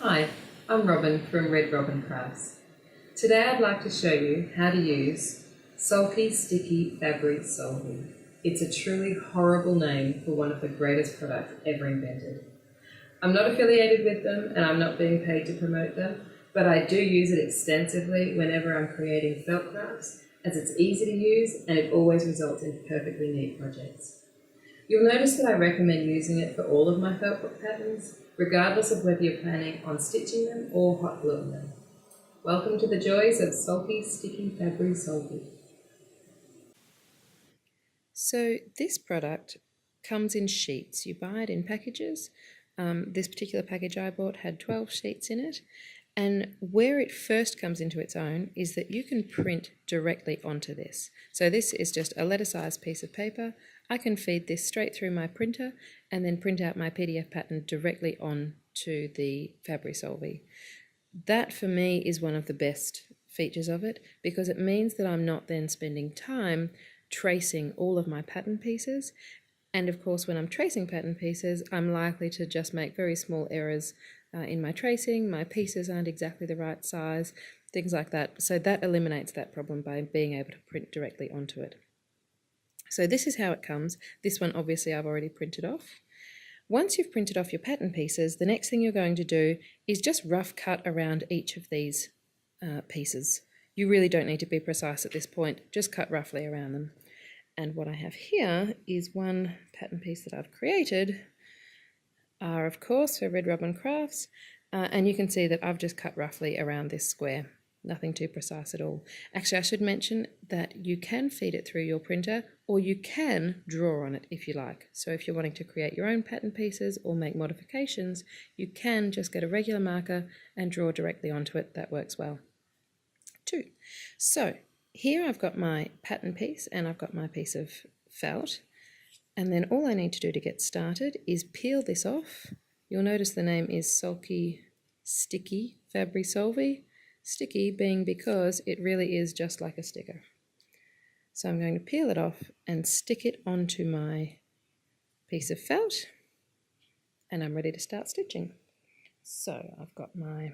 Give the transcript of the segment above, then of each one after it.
Hi, I'm Robyn from Red Robyn Crafts. Today I'd like to show you how to use Sulky Sticky Fabri-Solvy. It's a truly horrible name for one of the greatest products ever invented. I'm not affiliated with them and I'm not being paid to promote them, but I do use it extensively whenever I'm creating felt crafts, as it's easy to use and it always results in perfectly neat projects. You'll notice that I recommend using it for all of my felt book patterns, regardless of whether you're planning on stitching them or hot gluing them. Welcome to the joys of Sulky Sticky Fabri-Solvy. So this product comes in sheets. You buy it in packages. This particular package I bought had 12 sheets in it. And where it first comes into its own is that you can print directly onto this. So this is just a letter-sized piece of paper. I can feed this straight through my printer and then print out my PDF pattern directly onto the Fabri-Solvy. That for me is one of the best features of it, because it means that I'm not then spending time tracing all of my pattern pieces. And of course, when I'm tracing pattern pieces, I'm likely to just make very small errors in my tracing. My pieces aren't exactly the right size, things like that. So that eliminates that problem by being able to print directly onto it. So this is how it comes. This one obviously I've already printed off. Once you've printed off your pattern pieces, the next thing you're going to do is just rough cut around each of these pieces. You really don't need to be precise at this point, just cut roughly around them. And what I have here is one pattern piece that I've created, of course, for Red Robyn Crafts, and you can see that I've just cut roughly around this square. Nothing too precise at all. Actually, I should mention that you can feed it through your printer, or you can draw on it if you like. So if you're wanting to create your own pattern pieces or make modifications, you can just get a regular marker and draw directly onto it. That works well too. So here I've got my pattern piece and I've got my piece of felt. And then all I need to do to get started is peel this off. You'll notice the name is Sulky Sticky Fabri-Solvy. Sticky being because it really is just like a sticker. So I'm going to peel it off and stick it onto my piece of felt, and I'm ready to start stitching. So I've got my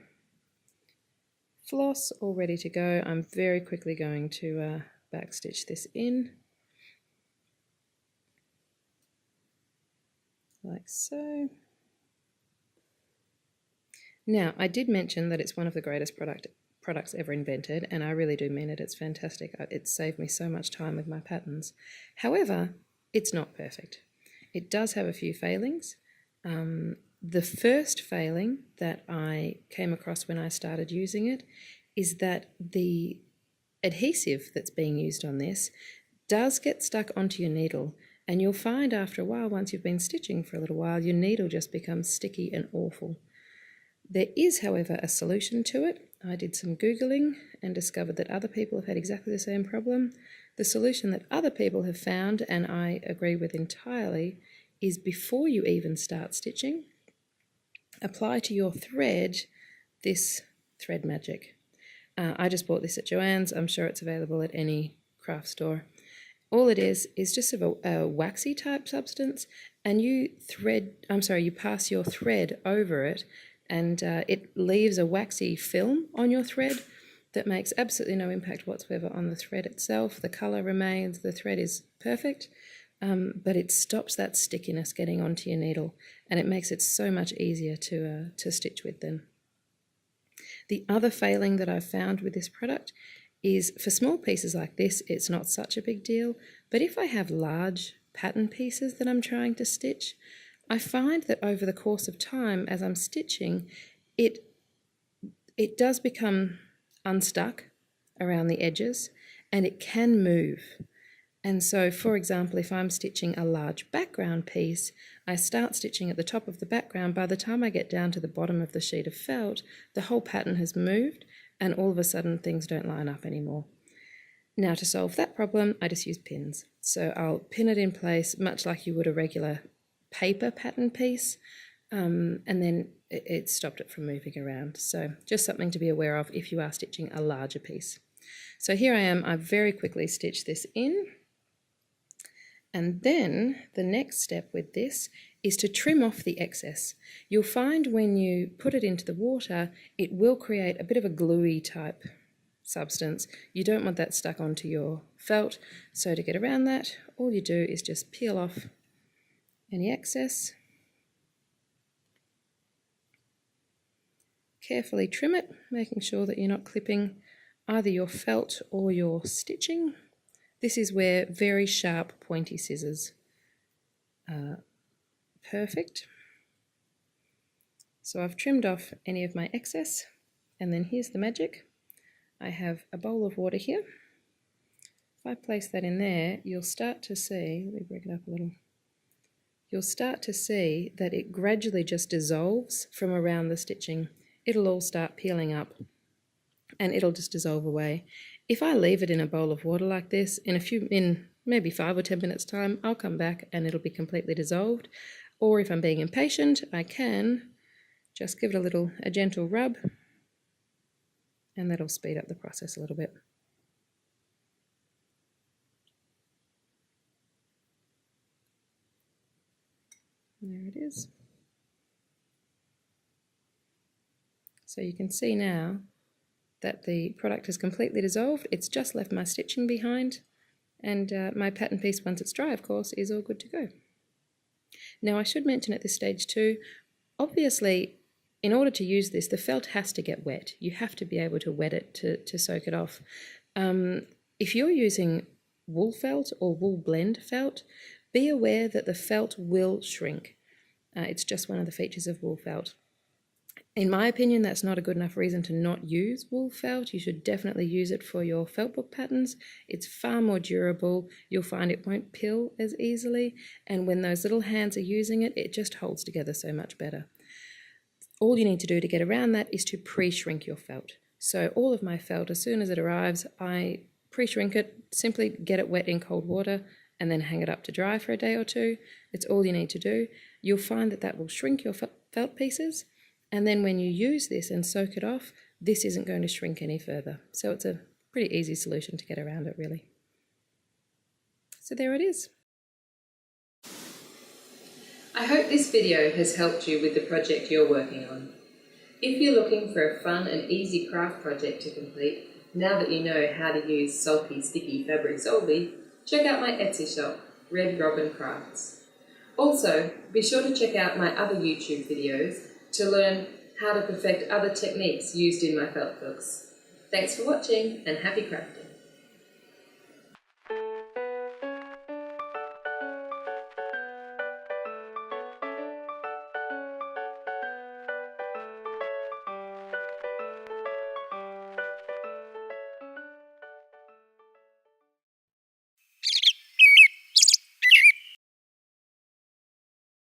floss all ready to go. I'm very quickly going to backstitch this in, like so. Now, I did mention that it's one of the greatest products ever invented, and I really do mean it. It's fantastic. It's saved me so much time with my patterns. However, it's not perfect. It does have a few failings. The first failing that I came across when I started using it is that the adhesive that's being used on this does get stuck onto your needle, and you'll find after a while, once you've been stitching for a little while, your needle just becomes sticky and awful. There is, however, a solution to it. I did some Googling and discovered that other people have had exactly the same problem. The solution that other people have found, and I agree with entirely, is before you even start stitching, apply to your thread this Thread Magic. I just bought this at Joann's. I'm sure it's available at any craft store. All it is just a waxy type substance, and you pass your thread over it, and it leaves a waxy film on your thread that makes absolutely no impact whatsoever on the thread itself. The colour remains, the thread is perfect, but it stops that stickiness getting onto your needle, and it makes it so much easier to stitch with then. The other failing that I've found with this product is for small pieces like this, it's not such a big deal, but if I have large pattern pieces that I'm trying to stitch, I find that over the course of time, as I'm stitching, it does become unstuck around the edges, and it can move. And so, for example, if I'm stitching a large background piece, I start stitching at the top of the background. By the time I get down to the bottom of the sheet of felt, the whole pattern has moved, and all of a sudden things don't line up anymore. Now, to solve that problem, I just use pins. So I'll pin it in place much like you would a regular paper pattern piece, and then it stopped it from moving around. So just something to be aware of if you are stitching a larger piece. So here I am, I've very quickly stitched this in, And then the next step with this is to trim off the excess. You'll find when you put it into the water, it will create a bit of a gluey type substance. You don't want that stuck onto your felt, so to get around that, all you do is just peel off any excess, carefully trim it, making sure that you're not clipping either your felt or your stitching. This is where very sharp pointy scissors are perfect. So I've trimmed off any of my excess, and then here's the magic. I have a bowl of water here. If I place that in there, you'll start to see, let me break it up a little, you'll start to see that it gradually just dissolves from around the stitching. It'll all start peeling up and it'll just dissolve away. If I leave it in a bowl of water like this, in maybe 5 or 10 minutes time, I'll come back and it'll be completely dissolved. Or if I'm being impatient, I can just give it a gentle rub, and that'll speed up the process a little bit. There it is. So you can see now that the product is completely dissolved. It's just left my stitching behind, and my pattern piece, once it's dry of course, is all good to go. Now I should mention at this stage too, obviously in order to use this, the felt has to get wet. You have to be able to wet it to soak it off. If you're using wool felt or wool blend felt, be aware that the felt will shrink. It's just one of the features of wool felt. In my opinion, that's not a good enough reason to not use wool felt. You should definitely use it for your felt book patterns. It's far more durable. You'll find it won't pill as easily, and when those little hands are using it, it just holds together so much better. All you need to do to get around that is to pre-shrink your felt. So all of my felt, as soon as it arrives, I pre-shrink it, simply get it wet in cold water, and then hang it up to dry for a day or two. It's all you need to do. You'll find that that will shrink your felt pieces, and then when you use this and soak it off, this isn't going to shrink any further. So it's a pretty easy solution to get around it, really. So there it is. I hope this video has helped you with the project you're working on. If you're looking for a fun and easy craft project to complete, now that you know how to use Sulky Sticky Fabri-Solvy, check out my Etsy shop, Red Robyn Crafts. Also, be sure to check out my other YouTube videos to learn how to perfect other techniques used in my felt books. Thanks for watching and happy crafting!